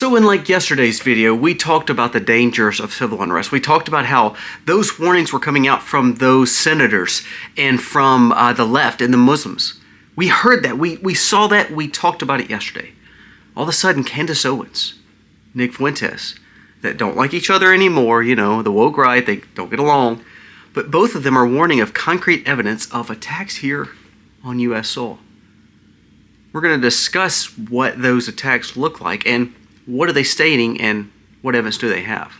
So in like yesterday's video, we talked about the dangers of civil unrest. We talked about how those warnings were coming out from those senators and from the left and the Muslims. We heard that, we saw that, we talked about it yesterday. All of a sudden, Candace Owens, Nick Fuentes, that don't like each other anymore, you know, the woke right, they don't get along, but both of them are warning of concrete evidence of attacks here on U.S. soil. We're going to discuss what those attacks look like and what are they stating and what evidence do they have.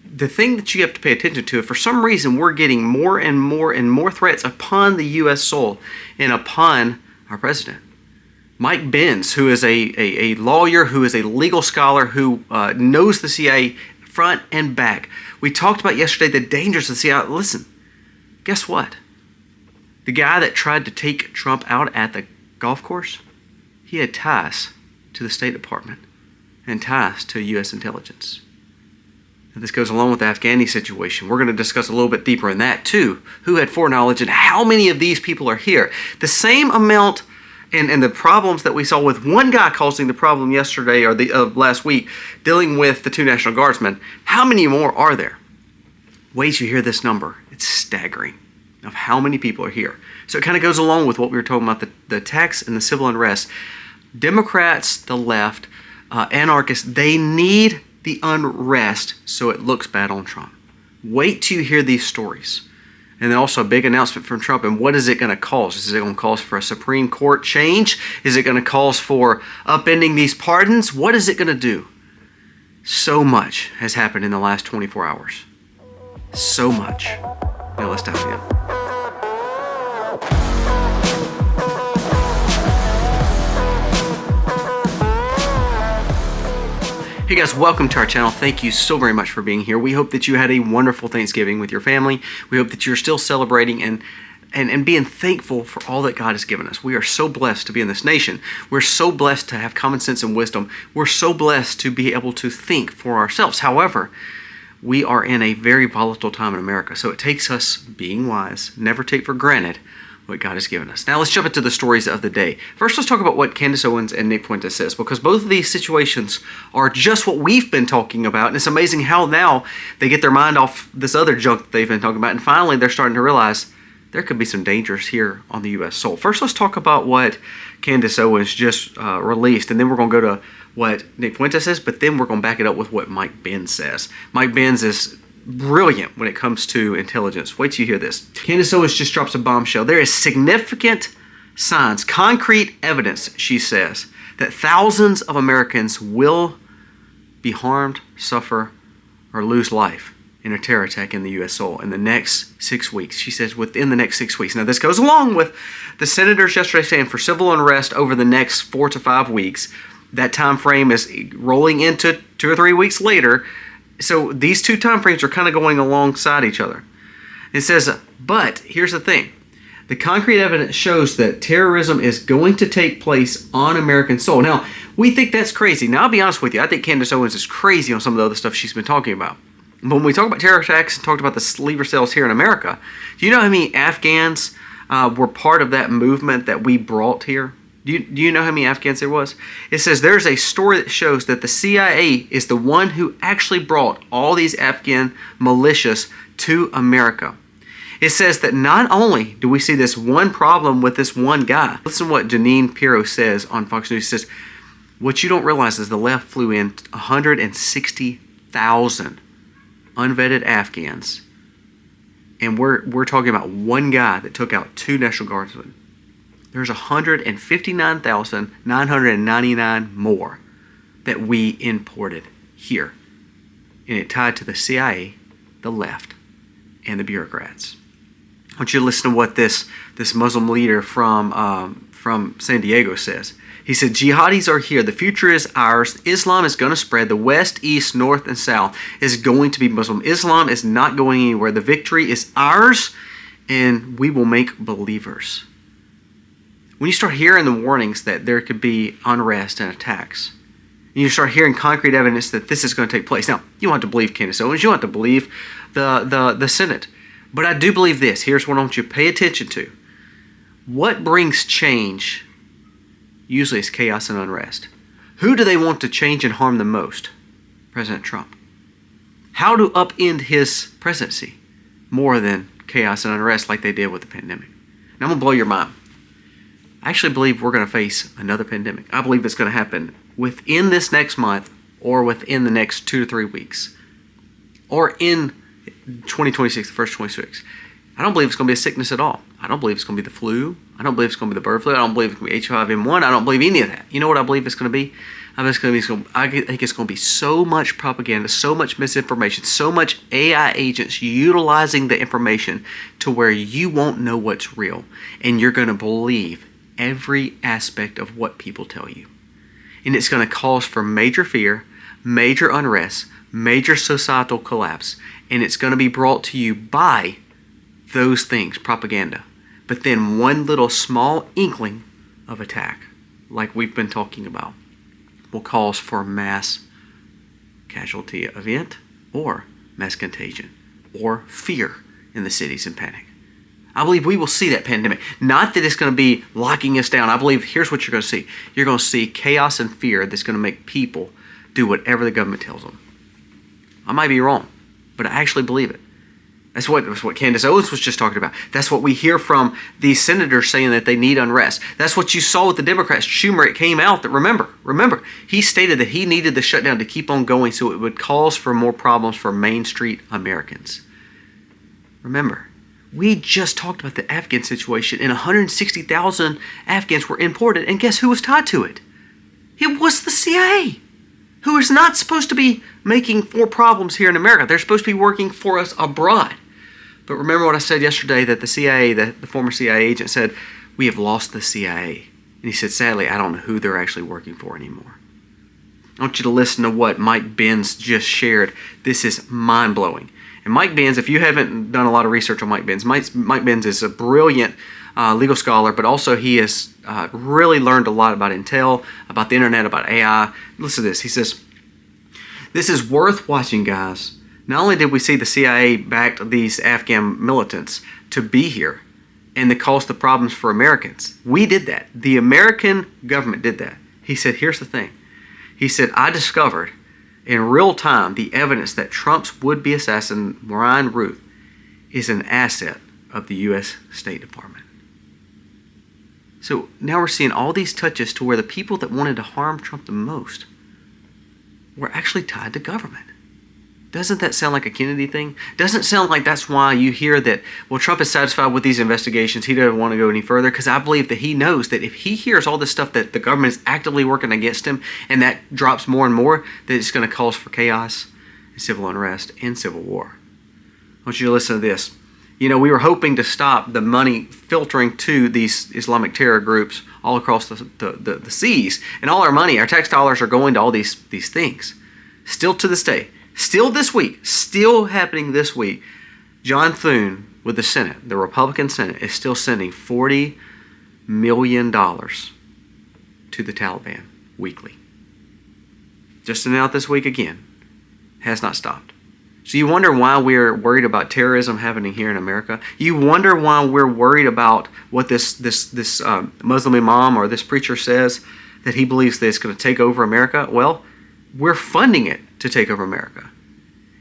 The thing that you have to pay attention to, if for some reason we're getting more and more and more threats upon the U.S. soil and upon our president. Mike Benz, who is a lawyer, who is a legal scholar, who knows the CIA front and back. We talked about yesterday the dangers of the CIA. Listen, guess what? The guy that tried to take Trump out at the golf course, he had ties to the State Department and ties to U.S. intelligence. And this goes along with the Afghani situation. We're going to discuss a little bit deeper in that too. Who had foreknowledge and how many of these people are here? The same amount and the problems that we saw with one guy causing the problem yesterday or last week dealing with the two National Guardsmen. How many more are there? Wait till you hear this number. It's staggering of how many people are here. So it kind of goes along with what we were talking about, the attacks and the civil unrest. Democrats, the left, anarchists, they need the unrest so it looks bad on Trump. Wait till you hear these stories. And then also a big announcement from Trump. And what is it going to cause? Is it going to cause for a Supreme Court change? Is it going to cause for upending these pardons? What is it going to do? So much has happened in the last 24 hours. So much. Now let's dive in. Hey guys, welcome to our channel. Thank you so very much for being here. We hope that you had a wonderful Thanksgiving with your family. We hope that you're still celebrating and being thankful for all that God has given us. We are so blessed to be in this nation. We're so blessed to have common sense and wisdom. We're so blessed to be able to think for ourselves. However, we are in a very volatile time in America, so it takes us being wise, never take for granted what God has given us. Now let's jump into the stories of the day. First, let's talk about what Candace Owens and Nick Fuentes says, because both of these situations are just what we've been talking about, and it's amazing how now they get their mind off this other junk that they've been talking about, and finally they're starting to realize there could be some dangers here on the U.S. soil. First, let's talk about what Candace Owens just released, and then we're going to go to what Nick Fuentes says, but then we're going to back it up with what Mike Benz says. Mike Benz is brilliant when it comes to intelligence. Wait till you hear this. Candace Owens just drops a bombshell. There is significant signs, concrete evidence, she says, that thousands of Americans will be harmed, suffer, or lose life in a terror attack in the U.S. soil in the next 6 weeks. She says within the next 6 weeks. Now this goes along with the senators yesterday saying for civil unrest over the next 4 to 5 weeks. That time frame is rolling into 2 or 3 weeks later. So these two time frames are kind of going alongside each other. It says, but here's the thing. The concrete evidence shows that terrorism is going to take place on American soil. Now, we think that's crazy. Now, I'll be honest with you. I think Candace Owens is crazy on some of the other stuff she's been talking about. But when we talk about terror attacks and talked about the sleeper cells here in America, do you know how many Afghans were part of that movement that we brought here? Do you know how many Afghans there was? It says there's a story that shows that the CIA is the one who actually brought all these Afghan militias to America. It says that not only do we see this one problem with this one guy. Listen to what Janine Pirro says on Fox News. She says, what you don't realize is the left flew in 160,000 unvetted Afghans. And we're talking about one guy that took out 2 National Guardsmen. There's 159,999 more that we imported here. And it tied to the CIA, the left, and the bureaucrats. I want you to listen to what this Muslim leader from San Diego says. He said, jihadis are here. The future is ours. Islam is going to spread. The west, east, north, and south is going to be Muslim. Islam is not going anywhere. The victory is ours, and we will make believers. When you start hearing the warnings that there could be unrest and attacks, and you start hearing concrete evidence that this is going to take place. Now, you don't have to believe Candace Owens. You don't have to believe the Senate. But I do believe this. Here's what I want you to pay attention to. What brings change usually is chaos and unrest. Who do they want to change and harm the most? President Trump. How to upend his presidency more than chaos and unrest like they did with the pandemic. And I'm going to blow your mind. I actually believe we're going to face another pandemic. I believe it's going to happen within this next month or within the next 2 to 3 weeks or in 2026, the first 26. I don't believe it's going to be a sickness at all. I don't believe it's going to be the flu. I don't believe it's going to be the bird flu. I don't believe it's going to be H5N1. I don't believe any of that. You know what I believe it's going to be? I think it's going to be so much propaganda, so much misinformation, so much AI agents utilizing the information to where you won't know what's real. And you're going to believe every aspect of what people tell you. And it's going to cause for major fear, major unrest, major societal collapse. And it's going to be brought to you by those things, propaganda. But then one little small inkling of attack, like we've been talking about, will cause for a mass casualty event or mass contagion or fear in the cities and panic. I believe we will see that pandemic. Not that it's going to be locking us down. I believe here's what you're going to see. You're going to see chaos and fear that's going to make people do whatever the government tells them. I might be wrong, but I actually believe it. That's what Candace Owens was just talking about. That's what we hear from these senators saying that they need unrest. That's what you saw with the Democrats. Schumer, it came out that, remember, he stated that he needed the shutdown to keep on going so it would cause for more problems for Main Street Americans. Remember, we just talked about the Afghan situation, and 160,000 Afghans were imported, and guess who was tied to it? It was the CIA, who is not supposed to be making for problems here in America. They're supposed to be working for us abroad. But remember what I said yesterday, that the CIA, the former CIA agent said, we have lost the CIA. And he said, sadly, I don't know who they're actually working for anymore. I want you to listen to what Mike Benz just shared. This is mind-blowing. And Mike Benz, if you haven't done a lot of research on Mike Benz, Mike Benz is a brilliant legal scholar, but also he has really learned a lot about Intel, about the internet, about AI. Listen to this. He says, this is worth watching, guys. Not only did we see the CIA backed these Afghan militants to be here and to cause the problems for Americans. We did that. The American government did that. He said, here's the thing. He said, I discovered in real time the evidence that Trump's would-be assassin, Ryan Ruth, is an asset of the U.S. State Department. So now we're seeing all these touches to where the people that wanted to harm Trump the most were actually tied to government. Doesn't that sound like a Kennedy thing? Doesn't it sound like that's why you hear that, well, Trump is satisfied with these investigations. He doesn't want to go any further, because I believe that he knows that if he hears all this stuff that the government is actively working against him and that drops more and more, that it's going to cause for chaos and civil unrest and civil war. I want you to listen to this. You know, we were hoping to stop the money filtering to these Islamic terror groups all across the seas. And all our money, our tax dollars, are going to all these things. Still to this day, still this week, still happening this week, John Thune with the Senate, the Republican Senate, is still sending $40 million to the Taliban weekly. Just announced this week again. Has not stopped. So you wonder why we're worried about terrorism happening here in America? You wonder why we're worried about what this Muslim imam or this preacher says, that he believes that it's going to take over America? Well, we're funding it to take over America.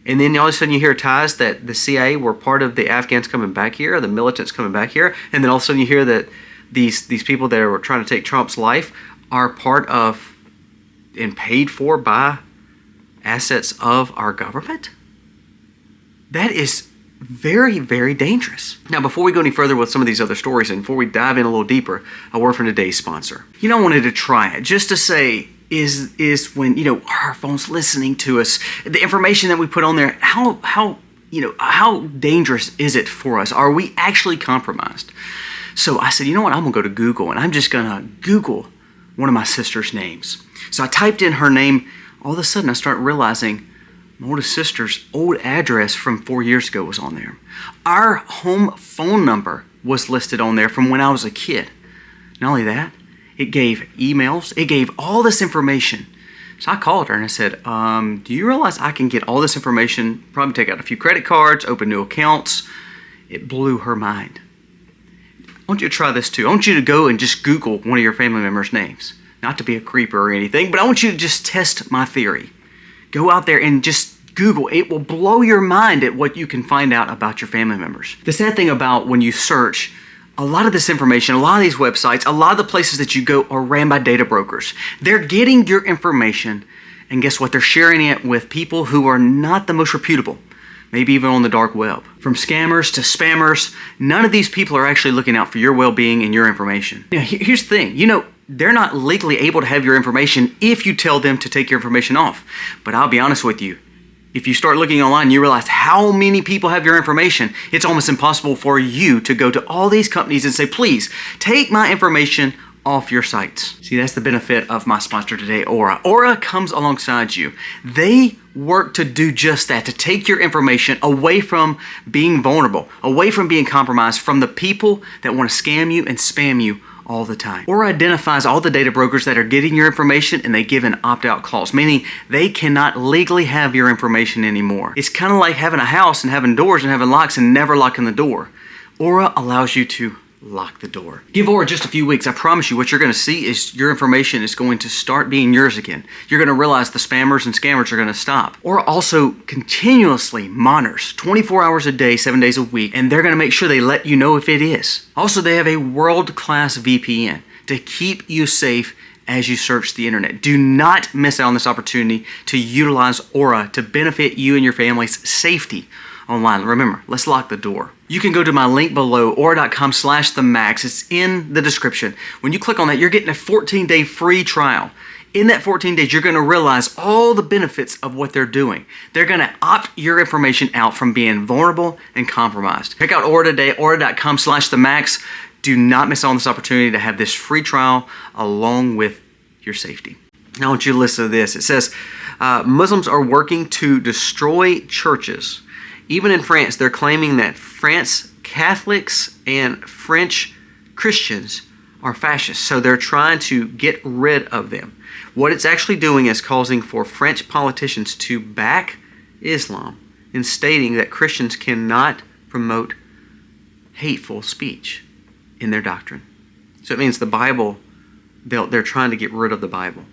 And then all of a sudden you hear ties that the CIA were part of the Afghans coming back here, the militants coming back here, and then all of a sudden you hear that these people that are trying to take Trump's life are part of and paid for by assets of our government? That is very, very dangerous. Now, before we go any further with some of these other stories and before we dive in a little deeper, a word from today's sponsor. You know, I wanted to try it just to say, is when, you know, our phone's listening to us, the information that we put on there, how dangerous is it for us? Are we actually compromised? So I said, you know what, I'm gonna go to Google and I'm just gonna Google one of my sister's names. So I typed in her name. All of a sudden I start realizing my oldest sister's old address from 4 years ago was on there. Our home phone number was listed on there from when I was a kid. Not only that, it gave emails. It gave all this information. So I called her and I said, do you realize I can get all this information, probably take out a few credit cards, open new accounts? It blew her mind. I want you to try this too. I want you to go and just Google one of your family members' names. not to be a creeper or anything, but I want you to just test my theory. Go out there and just Google. It will blow your mind at what you can find out about your family members. The sad thing about when you search, a lot of this information, a lot of these websites, a lot of the places that you go are ran by data brokers. They're getting your information, and guess what? They're sharing it with people who are not the most reputable, maybe even on the dark web. From scammers to spammers, none of these people are actually looking out for your well-being and your information. Now, here's the thing. They're not legally able to have your information if you tell them to take your information off. But I'll be honest with you. If you start looking online, you realize how many people have your information. It's almost impossible for you to go to all these companies and say, please, take my information off your sites. See, that's the benefit of my sponsor today, Aura. Aura comes alongside you. They work to do just that, to take your information away from being vulnerable, away from being compromised, from the people that want to scam you and spam you all the time. Aura identifies all the data brokers that are getting your information, and they give an opt-out clause, meaning they cannot legally have your information anymore. It's kind of like having a house and having doors and having locks and never locking the door. Aura allows you to lock the door. Give Aura just a few weeks. I promise you what you're going to see is your information is going to start being yours again. You're going to realize the spammers and scammers are going to stop. Aura also continuously monitors 24 hours a day, 7 days a week, and they're going to make sure they let you know if it is. Also, they have a world-class VPN to keep you safe as you search the internet. Do not miss out on this opportunity to utilize Aura to benefit you and your family's safety online. Remember, let's lock the door. You can go to my link below, aura.com/themacs. It's in the description. When you click on that, you're getting a 14-day free trial. In that 14 days, you're going to realize all the benefits of what they're doing. They're going to opt your information out from being vulnerable and compromised. Check out Aura today, aura.com/themacs. Do not miss out on this opportunity to have this free trial along with your safety. Now I want you to listen to this. It says, Muslims are working to destroy churches. Even in France, they're claiming that France Catholics and French Christians are fascists, so they're trying to get rid of them. What it's actually doing is causing for French politicians to back Islam in stating that Christians cannot promote hateful speech in their doctrine. So it means the Bible, they're trying to get rid of the Bible.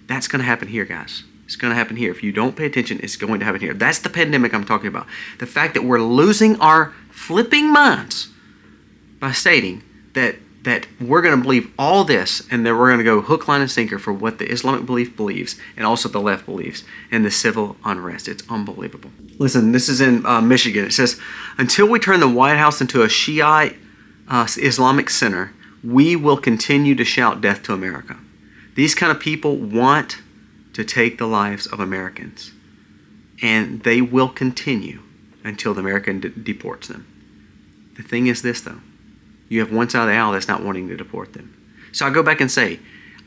That's going to happen here, guys. It's going to happen here. If you don't pay attention, it's going to happen here. That's the pandemic I'm talking about. The fact that we're losing our flipping minds by stating that we're going to believe all this, and then we're going to go hook, line, and sinker for what the Islamic belief believes and also the left believes and the civil unrest. It's unbelievable. Listen, this is in Michigan. It says, until we turn the White House into a Shiite Islamic center, we will continue to shout death to America. These kind of people want to take the lives of Americans, and they will continue until the American deports them. The thing is this, though. You have one side of the aisle that's not wanting to deport them. So I go back and say,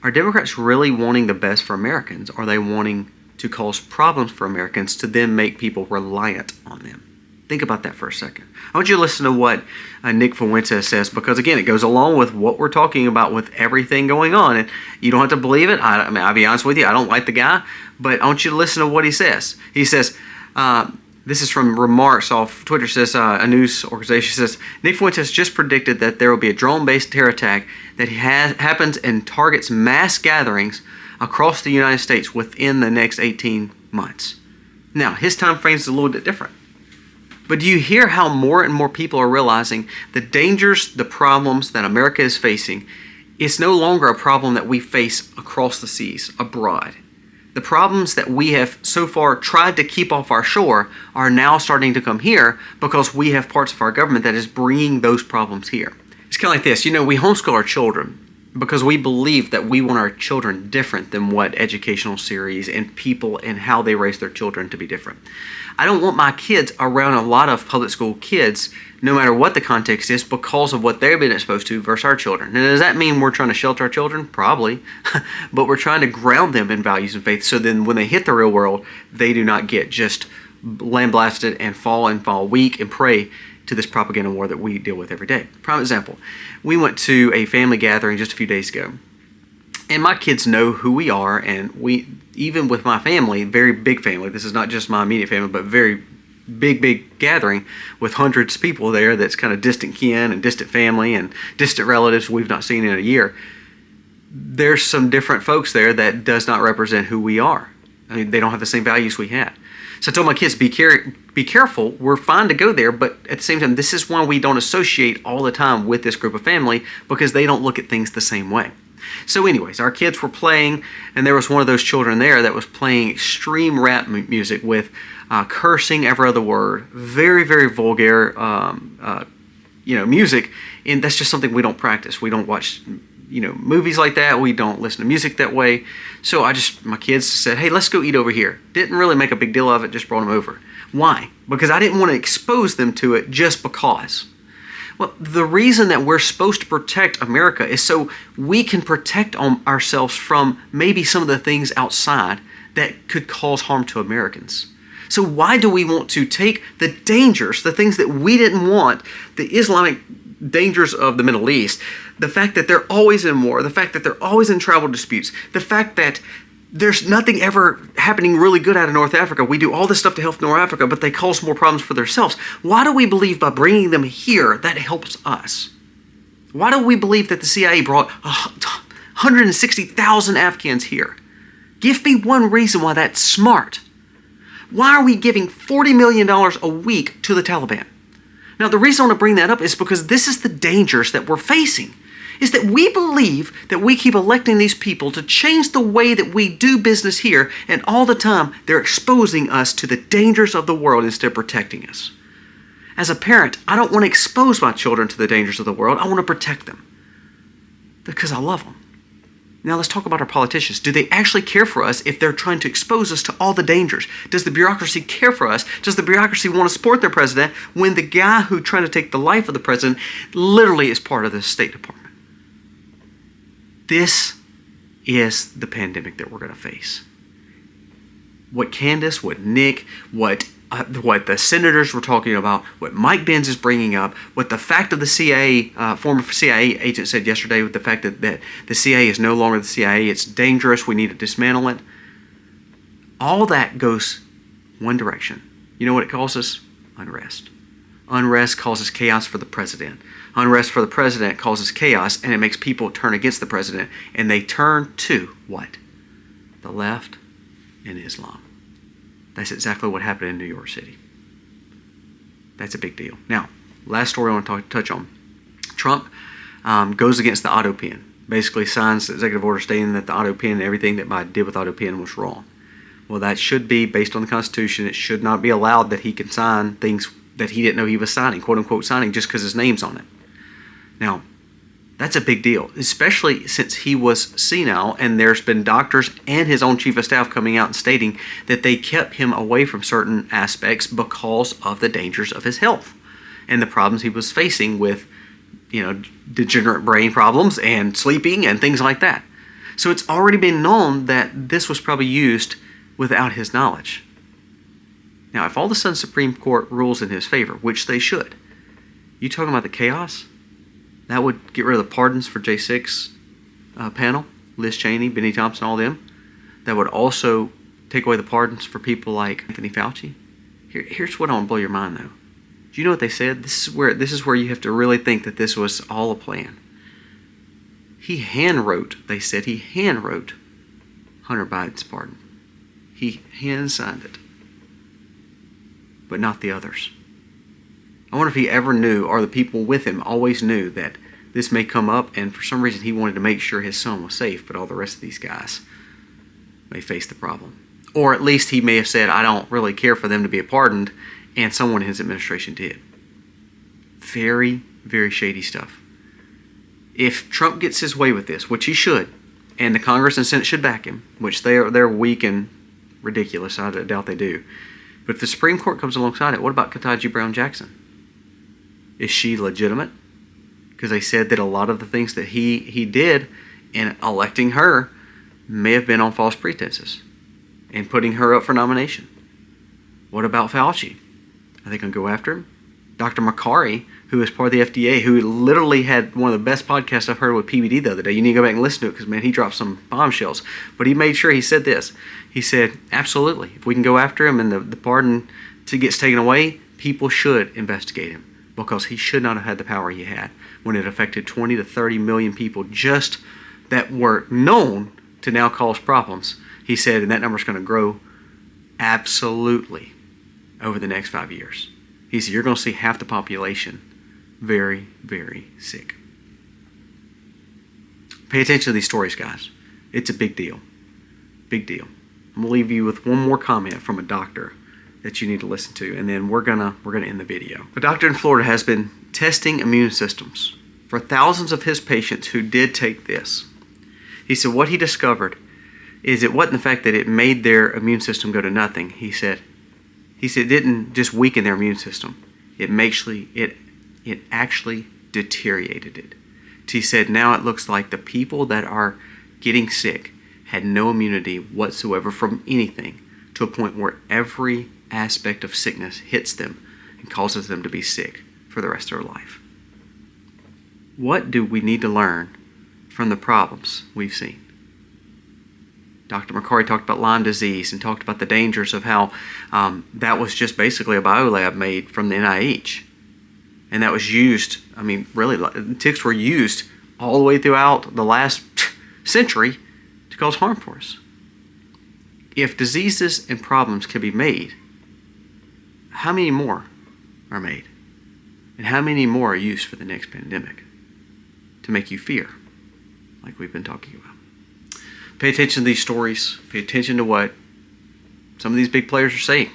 are Democrats really wanting the best for Americans? Or are they wanting to cause problems for Americans to then make people reliant on them? Think about that for a second. I want you to listen to what Nick Fuentes says, because again, it goes along with what we're talking about with everything going on. And you don't have to believe it. I mean, I'll be honest with you, I don't like the guy, but I want you to listen to what he says. He says, this is from remarks off Twitter, says a news organization says, Nick Fuentes just predicted that there will be a drone-based terror attack that happens and targets mass gatherings across the United States within the next 18 months. Now, his time frame is a little bit different. But do you hear how more and more people are realizing the dangers, the problems that America is facing? It's no longer a problem that we face across the seas, abroad. The problems that we have so far tried to keep off our shore are now starting to come here because we have parts of our government that is bringing those problems here. It's kind of like this. We homeschool our children because we believe that we want our children different than what educational series and people and how they raise their children to be different. I don't want my kids around a lot of public school kids, no matter what the context is, because of what they've been exposed to versus our children. Now, does that mean we're trying to shelter our children? Probably. But we're trying to ground them in values and faith so then when they hit the real world, they do not get just lambasted and fall weak and prey to this propaganda war that we deal with every day. Prime example, we went to a family gathering just a few days ago. And my kids know who we are, and we, even with my family, very big family, this is not just my immediate family, but very big gathering with hundreds of people there that's kind of distant kin and distant family and distant relatives we've not seen in a year. there's some different folks there that does not represent who we are. I mean, they don't have the same values we had. So I told my kids, be careful. We're fine to go there, but at the same time, this is why we don't associate all the time with this group of family, because they don't look at things the same way. So anyways, our kids were playing, and there was one of those children there that was playing extreme rap music with cursing every other word, very, very vulgar, music, and that's just something we don't practice. We don't watch, movies like that. We don't listen to music that way. So my kids said, hey, let's go eat over here. Didn't really make a big deal of it, just brought them over. Why? Because I didn't want to expose them to it just because. Well, the reason that we're supposed to protect America is so we can protect ourselves from maybe some of the things outside that could cause harm to Americans. So why do we want to take the dangers, the things that we didn't want, the Islamic dangers of the Middle East, the fact that they're always in war, the fact that they're always in tribal disputes, the fact that there's nothing ever happening really good out of North Africa. We do all this stuff to help North Africa, but they cause more problems for themselves. Why do we believe by bringing them here that helps us? Why do we believe that the CIA brought 160,000 Afghans here? Give me one reason why that's smart. Why are we giving $40 million a week to the Taliban? Now, the reason I want to bring that up is because this is the dangers that we're facing, is that we believe that we keep electing these people to change the way that we do business here, and all the time they're exposing us to the dangers of the world instead of protecting us. As a parent, I don't want to expose my children to the dangers of the world. I want to protect them because I love them. Now let's talk about our politicians. Do they actually care for us if they're trying to expose us to all the dangers? Does the bureaucracy care for us? Does the bureaucracy want to support their president when the guy who tried to take the life of the president literally is part of the State Department? This is the pandemic that we're going to face. What Candace, what Nick, what the senators were talking about, what Mike Benz is bringing up, what the fact of the CIA, former CIA agent said yesterday, with the fact that the CIA is no longer the CIA, it's dangerous, we need to dismantle it. All that goes one direction. You know what it causes? Unrest. Unrest causes chaos for the president. Unrest for the president causes chaos, and it makes people turn against the president, and they turn to what? The left and Islam. That's exactly what happened in New York City. That's a big deal. Now, last story I want to touch on. Trump goes against the auto pen. Basically signs the executive order stating that the auto pen and everything that Biden did with auto pen was wrong. Well, that should be, based on the Constitution, it should not be allowed that he can sign things that he didn't know he was signing, quote-unquote signing, just because his name's on it. Now, that's a big deal, especially since he was senile, and there's been doctors and his own chief of staff coming out and stating that they kept him away from certain aspects because of the dangers of his health and the problems he was facing with, degenerate brain problems and sleeping and things like that. So it's already been known that this was probably used without his knowledge. Now, if all of a sudden Supreme Court rules in his favor, which they should, you talking about the chaos? That would get rid of the pardons for J6 panel, Liz Cheney, Benny Thompson, all them. That would also take away the pardons for people like Anthony Fauci. Here's what I want to blow your mind, though. Do you know what they said? This is where you have to really think that this was all a plan. He hand-wrote Hunter Biden's pardon. He hand-signed it, but not the others. I wonder if he ever knew, or the people with him always knew, that this may come up, and for some reason he wanted to make sure his son was safe, but all the rest of these guys may face the problem. Or at least he may have said, I don't really care for them to be pardoned, and someone in his administration did. Very, very shady stuff. If Trump gets his way with this, which he should, and the Congress and Senate should back him, which they're weak and ridiculous, I doubt they do. But if the Supreme Court comes alongside it, what about Ketanji Brown Jackson? Is she legitimate? Because they said that a lot of the things that he did in electing her may have been on false pretenses and putting her up for nomination. What about Fauci? Are they going to go after him? Dr. Makari, who is part of the FDA, who literally had one of the best podcasts I've heard with PBD the other day. You need to go back and listen to it because, man, he dropped some bombshells. But he made sure he said this. He said, absolutely, if we can go after him and the pardon gets taken away, people should investigate him because he should not have had the power he had when it affected 20 to 30 million people just that were known to now cause problems. He said, and that number is going to grow absolutely over the next 5 years. He said, you're going to see half the population very, very sick. Pay attention to these stories, guys. It's a big deal. Big deal. I'm going to leave you with one more comment from a doctor that you need to listen to, and then we're gonna end the video. A doctor in Florida has been testing immune systems for thousands of his patients who did take this. He said what he discovered is it wasn't the fact that it made their immune system go to nothing. He said it didn't just weaken their immune system. It actually deteriorated it. He said now it looks like the people that are getting sick had no immunity whatsoever from anything, to a point where every aspect of sickness hits them and causes them to be sick for the rest of their life. What do we need to learn from the problems we've seen? Dr. McCarty talked about Lyme disease and talked about the dangers of how that was just basically a biolab made from the NIH. And that was used, I mean, really, ticks were used all the way throughout the last century to cause harm for us. If diseases and problems can be made, how many more are made? And how many more are used for the next pandemic to make you fear, like we've been talking about? Pay attention to these stories. Pay attention to what some of these big players are saying,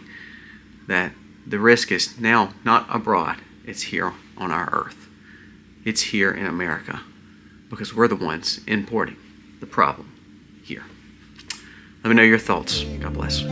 that the risk is now not abroad. It's here on our earth. It's here in America, because we're the ones importing the problem here. Let me know your thoughts. God bless.